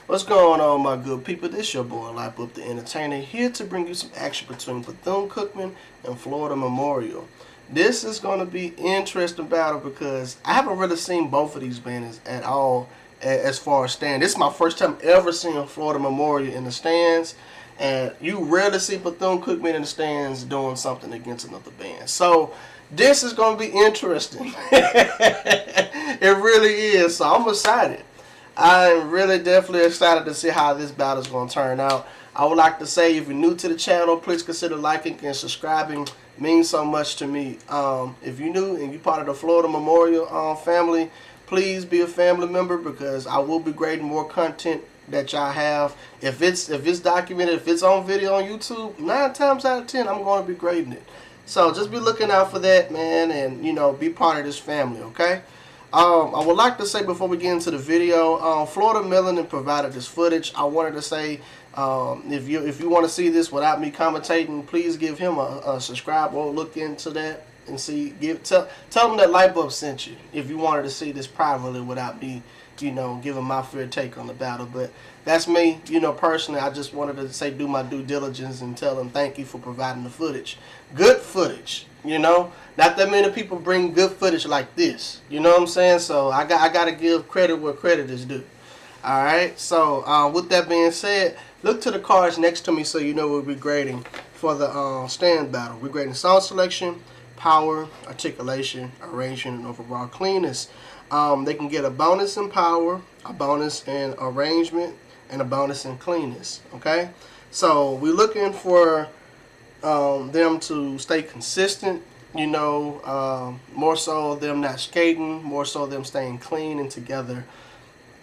What's going on, my good people? This your boy, Life Up the Entertainer, here to bring you some action between Bethune-Cookman and Florida Memorial. This is going to be interesting battle because I haven't really seen both of these banners at all as far as stands. This is my first time ever seeing Florida Memorial in the stands, and you rarely see Bethune-Cookman in the stands doing something against another band. So this is going to be interesting. It really is. So I'm excited. I'm really definitely excited to see how this battle is going to turn out. I would like to say, if you're new to the channel, please consider liking and subscribing. It means so much to me. If you're new and you're part of the Florida Memorial family, please be a family member, because I will be grading more content that y'all have. If it's documented, if it's on video on YouTube, 9 times out of 10, I'm going to be grading it. So just be looking out for that, man, and be part of this family, okay? I would like to say, before we get into the video, Florida Melanin provided this footage. I wanted to say, if you want to see this without me commentating, please give him a subscribe or look into that and see. Tell him that Lightbulb sent you if you wanted to see this privately without me, giving my fair take on the battle. But that's me, personally. I just wanted to say, do my due diligence and tell him thank you for providing the footage. Good footage, Not that many people bring good footage like this. You know what I'm saying? So I got to give credit where credit is due. All right. So with that being said, look to the cards next to me so you know what we're grading for the stand battle. We're grading song selection, power, articulation, arrangement, and overall cleanness. They can get a bonus in power, a bonus in arrangement, and a bonus in cleanness. Okay. So we're looking for them to stay consistent, more so them not skating, more so them staying clean and together.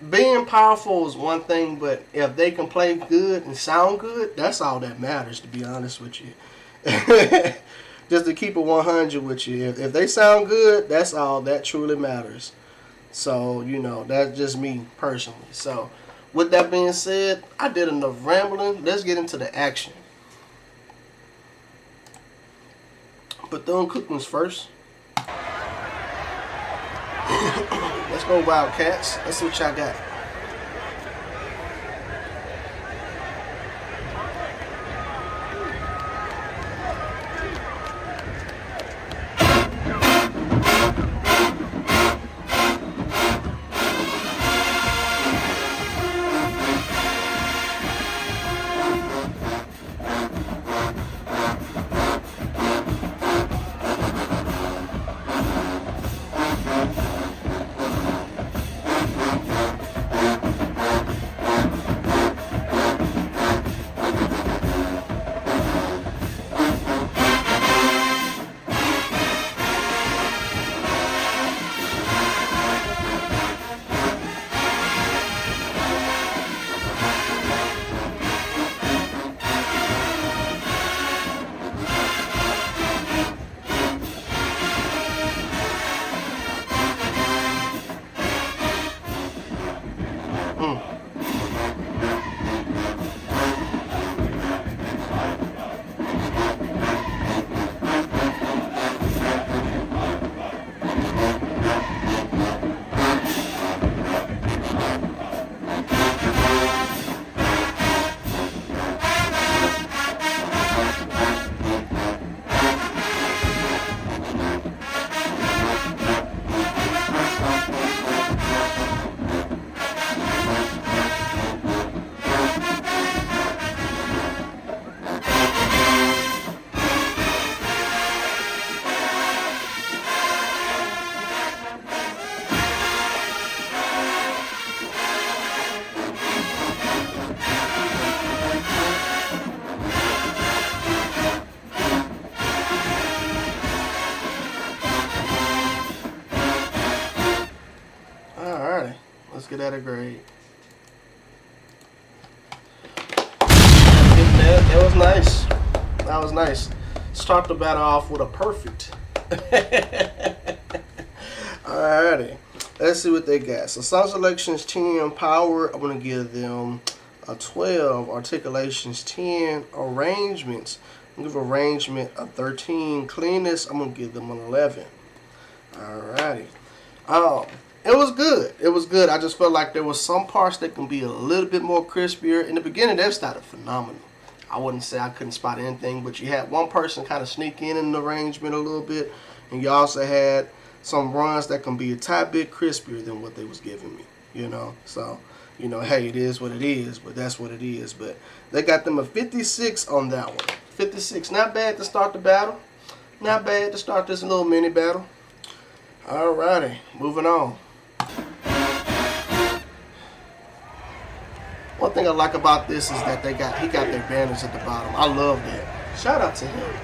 Being powerful is one thing, but if they can play good and sound good, that's all that matters, to be honest with you. Just to keep it 100 with you. If they sound good, that's all that truly matters. So, that's just me personally. So, with that being said, I did enough rambling. Let's get into the action. Bethune-Cookman's first. Let's go Wildcats. Let's see what y'all got. Let's get at a grade. That was nice. That was nice. Start the battle off with a perfect. Alrighty. Let's see what they got. So song selections 10, power, I'm going to give them a 12, articulations 10, arrangements, I'm going to give arrangement a 13, cleanness, I'm going to give them an 11. Alrighty. It was good. It was good. I just felt like there was some parts that can be a little bit more crispier. In the beginning, they started phenomenal. I wouldn't say I couldn't spot anything, but you had one person kind of sneak in the arrangement a little bit, and you also had some runs that can be a tad bit crispier than what they was giving me. So hey, it is what it is, but that's what it is. But they got them a 56 on that one. 56, not bad to start the battle. Not bad to start this little mini battle. Alrighty, moving on. One thing I like about this is that he got their banners at the bottom. I love that. Shout out to him.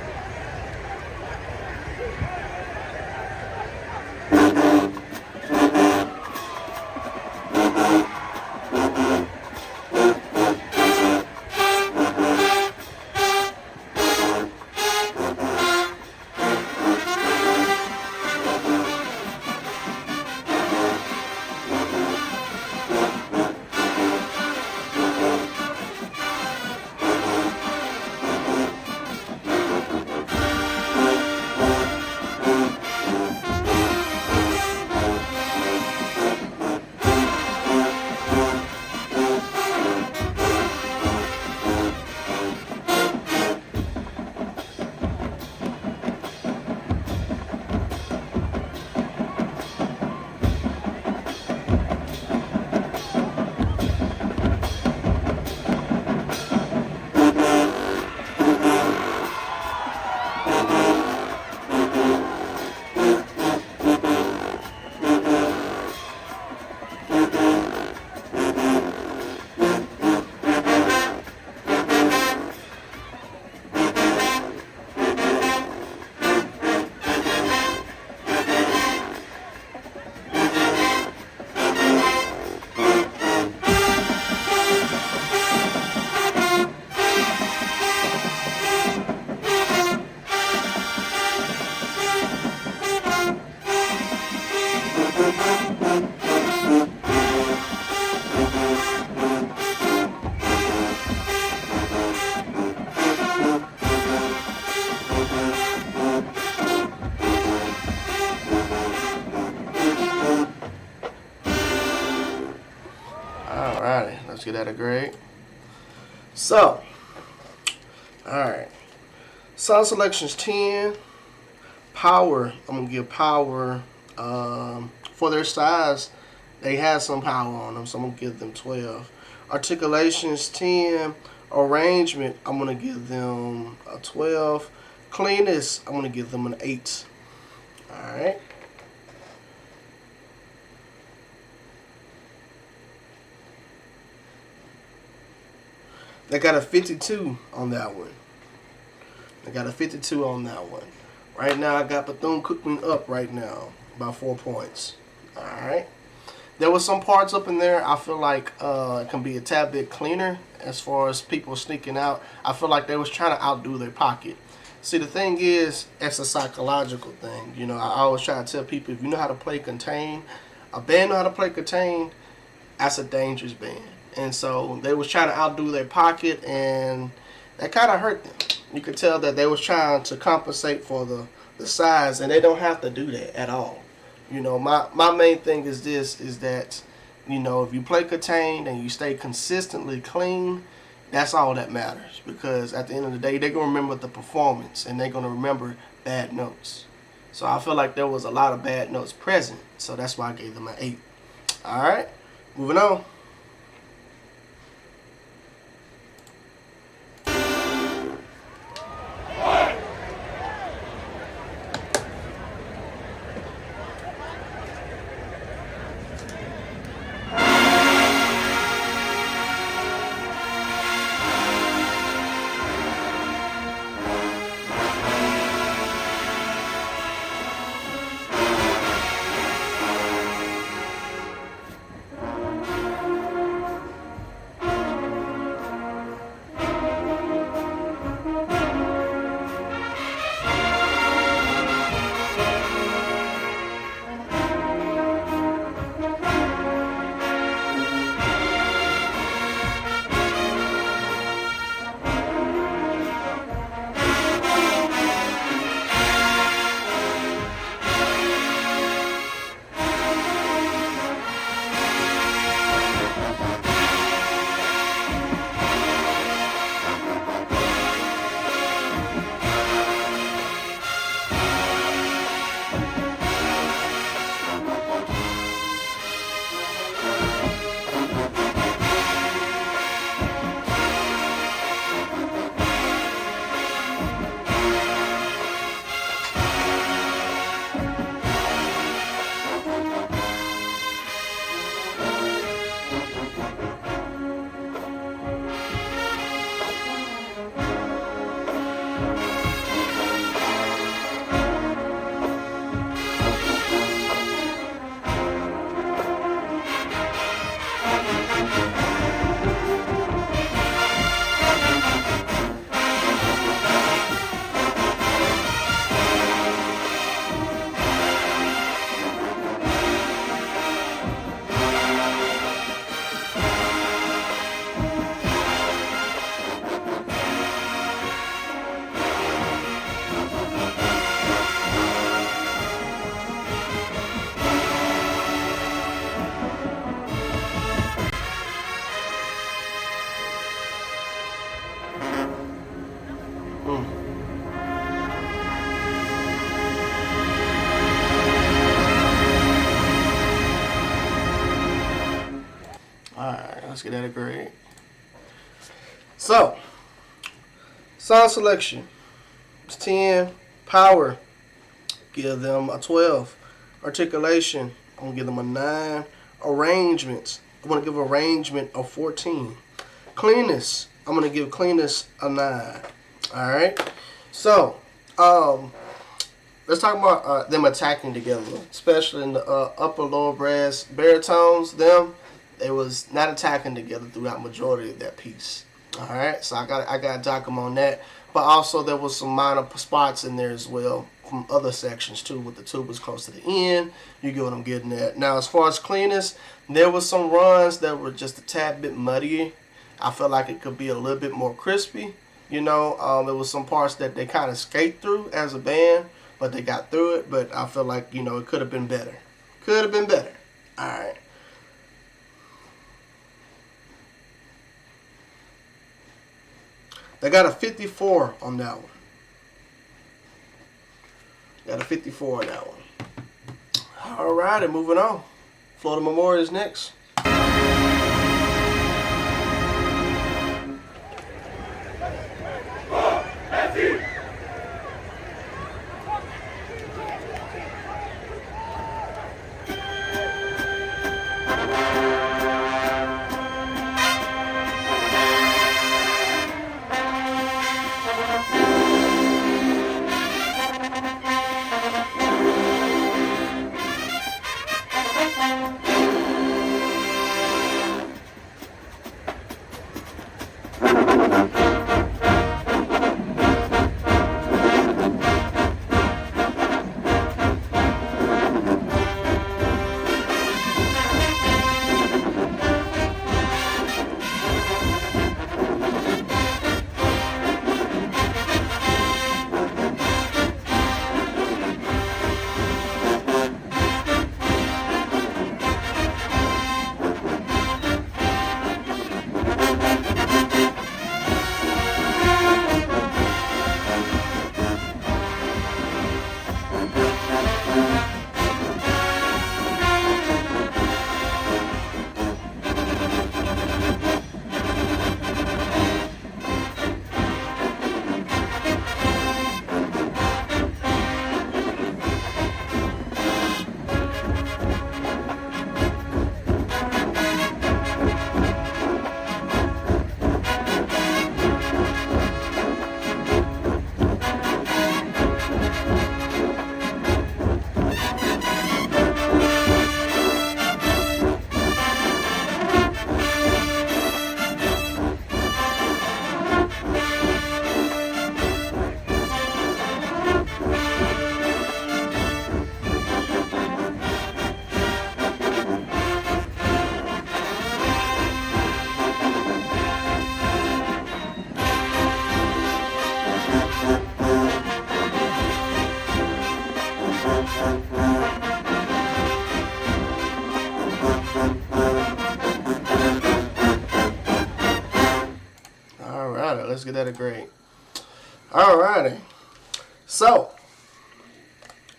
Alrighty, let's get that a grade. So, alright. Sound selections 10. Power, I'm going to give power, for their size, they had some power on them, so I'm going to give them 12. Articulations 10. Arrangement, I'm going to give them a 12. Cleanness, I'm going to give them an 8. Alright. They got a 52 on that one. They got a 52 on that one. Right now, I got Bethune-Cookman up right now by 4 points. Alright. There was some parts up in there I feel like it can be a tad bit cleaner as far as people sneaking out. I feel like they was trying to outdo their pocket. See, the thing is, it's a psychological thing. I always try to tell people, if you know how to play contain, a band know how to play contain, that's a dangerous band. And so they was trying to outdo their pocket, and that kind of hurt them. You could tell that they was trying to compensate for the size, and they don't have to do that at all. My main thing is this, is that, if you play contained and you stay consistently clean, that's all that matters. Because at the end of the day, they're going to remember the performance, and they're going to remember bad notes. So I feel like there was a lot of bad notes present, so that's why I gave them an 8. All right, moving on. Let's get that a grade. So, sound selection is 10. Power, give them a 12. Articulation, I'm going to give them a 9. Arrangements, I'm going to give arrangement a 14. Cleanness, I'm going to give cleanness a 9. Alright? So, let's talk about them attacking together, especially in the upper lower brass baritones. They was not attacking together throughout majority of that piece. All right, so I got to dock them on that. But also there was some minor spots in there as well from other sections too, with the tubas close to the end. You get what I'm getting at. Now, as far as cleanness, there was some runs that were just a tad bit muddy. I felt like it could be a little bit more crispy. You know, there was some parts that they kind of skate through as a band, but they got through it. But I feel like, you know, it could have been better. Could have been better. All right. They got a 54 on that one. Got a 54 on that one. All right, and moving on. Florida Memorial is next. Let's get that a grade. Alrighty. So,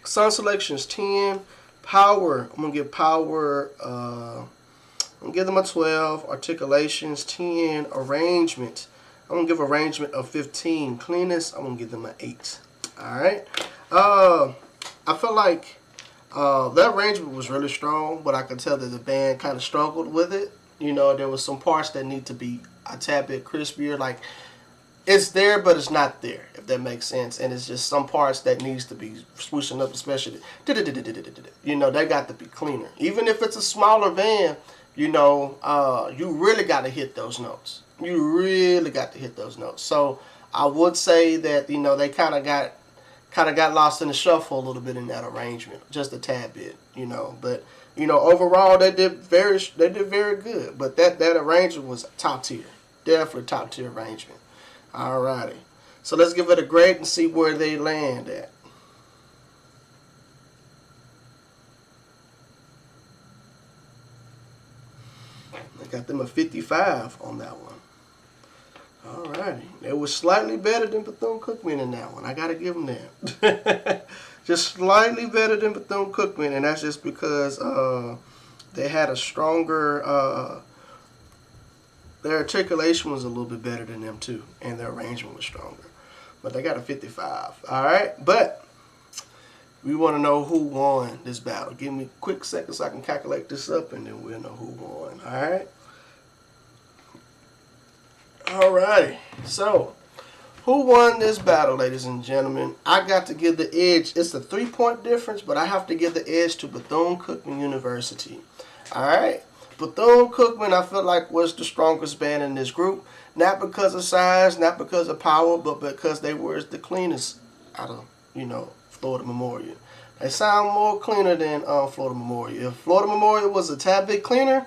sound selection is 10. Power, I'm going to give power, I'm going to give them a 12. Articulations, 10. Arrangement, I'm going to give arrangement of 15. Cleanness, I'm going to give them an 8. Alright. I feel like that arrangement was really strong, but I could tell that the band kind of struggled with it. You know, there was some parts that need to be a tad bit crispier. Like, it's there, but it's not there, if that makes sense. And it's just some parts that needs to be swooshing up, especially, you know, they got to be cleaner. Even if it's a smaller band, you know, you really got to hit those notes. You really got to hit those notes. So I would say that, you know, they kind of got lost in the shuffle a little bit in that arrangement, just a tad bit, you know. But, you know, overall they did very good. But that arrangement was top tier, definitely top tier arrangement. Alrighty, so let's give it a grade and see where they land at. I got them a 55 on that one. Alrighty, it was slightly better than Bethune-Cookman in that one. I gotta give them that. Just slightly better than Bethune-Cookman, and that's just because they had a stronger Their articulation was a little bit better than them too, and their arrangement was stronger. But they got a 55. All right, but we want to know who won this battle. Give me a quick second so I can calculate this up, and then we'll know who won. All right. All righty. So, who won this battle, ladies and gentlemen? I got to give the edge. It's a 3-point difference, but I have to give the edge to Bethune-Cookman University. All right. Bethune-Cookman, I feel like, was the strongest band in this group. Not because of size, not because of power, but because they were the cleanest out of, Florida Memorial. They sound more cleaner than Florida Memorial. If Florida Memorial was a tad bit cleaner,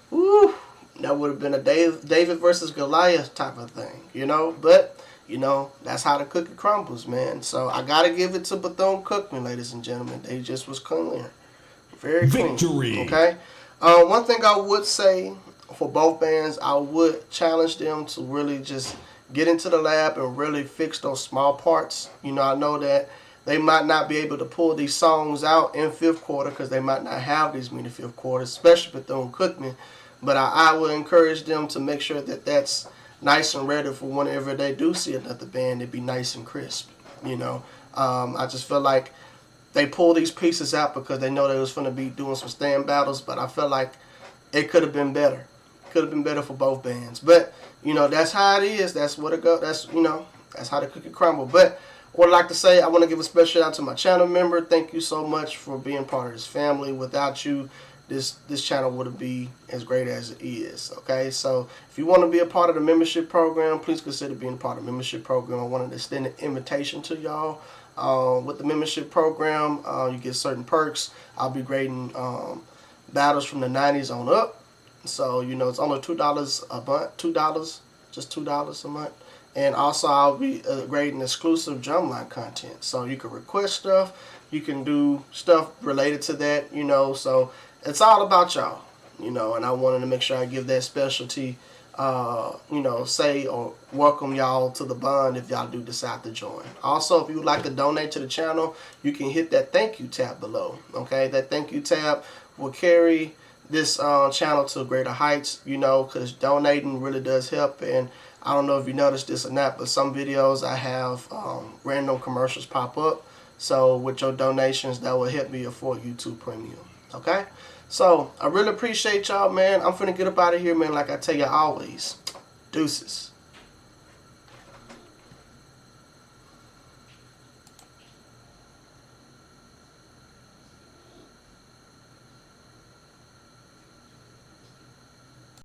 woo, that would have been a David versus Goliath type of thing, But, that's how the cookie crumbles, man. So I got to give it to Bethune-Cookman, ladies and gentlemen. They just was cleaner. Very clean. Victory. Okay? One thing I would say for both bands, I would challenge them to really just get into the lab and really fix those small parts. I know that they might not be able to pull these songs out in fifth quarter because they might not have these many fifth quarters, especially Bethune-Cookman. But I would encourage them to make sure that that's nice and ready for whenever they do see another band, it'd be nice and crisp. I just feel like they pull these pieces out because they know they was going to be doing some stand battles, but I feel like it could have been better. Could have been better for both bands. But, that's how it is. That's what it goes. That's how the cookie crumble. But what I'd like to say, I want to give a special shout out to my channel member. Thank you so much for being part of this family. Without you, this channel wouldn't be as great as it is. Okay, so if you want to be a part of the membership program, please consider being a part of the membership program. I wanted to extend an invitation to y'all. With the membership program, you get certain perks. I'll be grading battles from the 90s on up. So, it's only $2 a month. Just $2 a month. And also, I'll be grading exclusive drumline content. So, you can request stuff. You can do stuff related to that, So, it's all about y'all, And I wanted to make sure I give that specialty, say or welcome y'all to the bond if y'all do decide to join. Also, if you would like to donate to the channel, you can hit that thank you tab below. Okay, that thank you tab will carry this channel to greater heights, because donating really does help. And I don't know if you noticed this or not, but some videos I have random commercials pop up. So with your donations, that will help me afford YouTube Premium. Okay? So I really appreciate y'all, man. I'm finna get up out of here, man, like I tell you always. Deuces.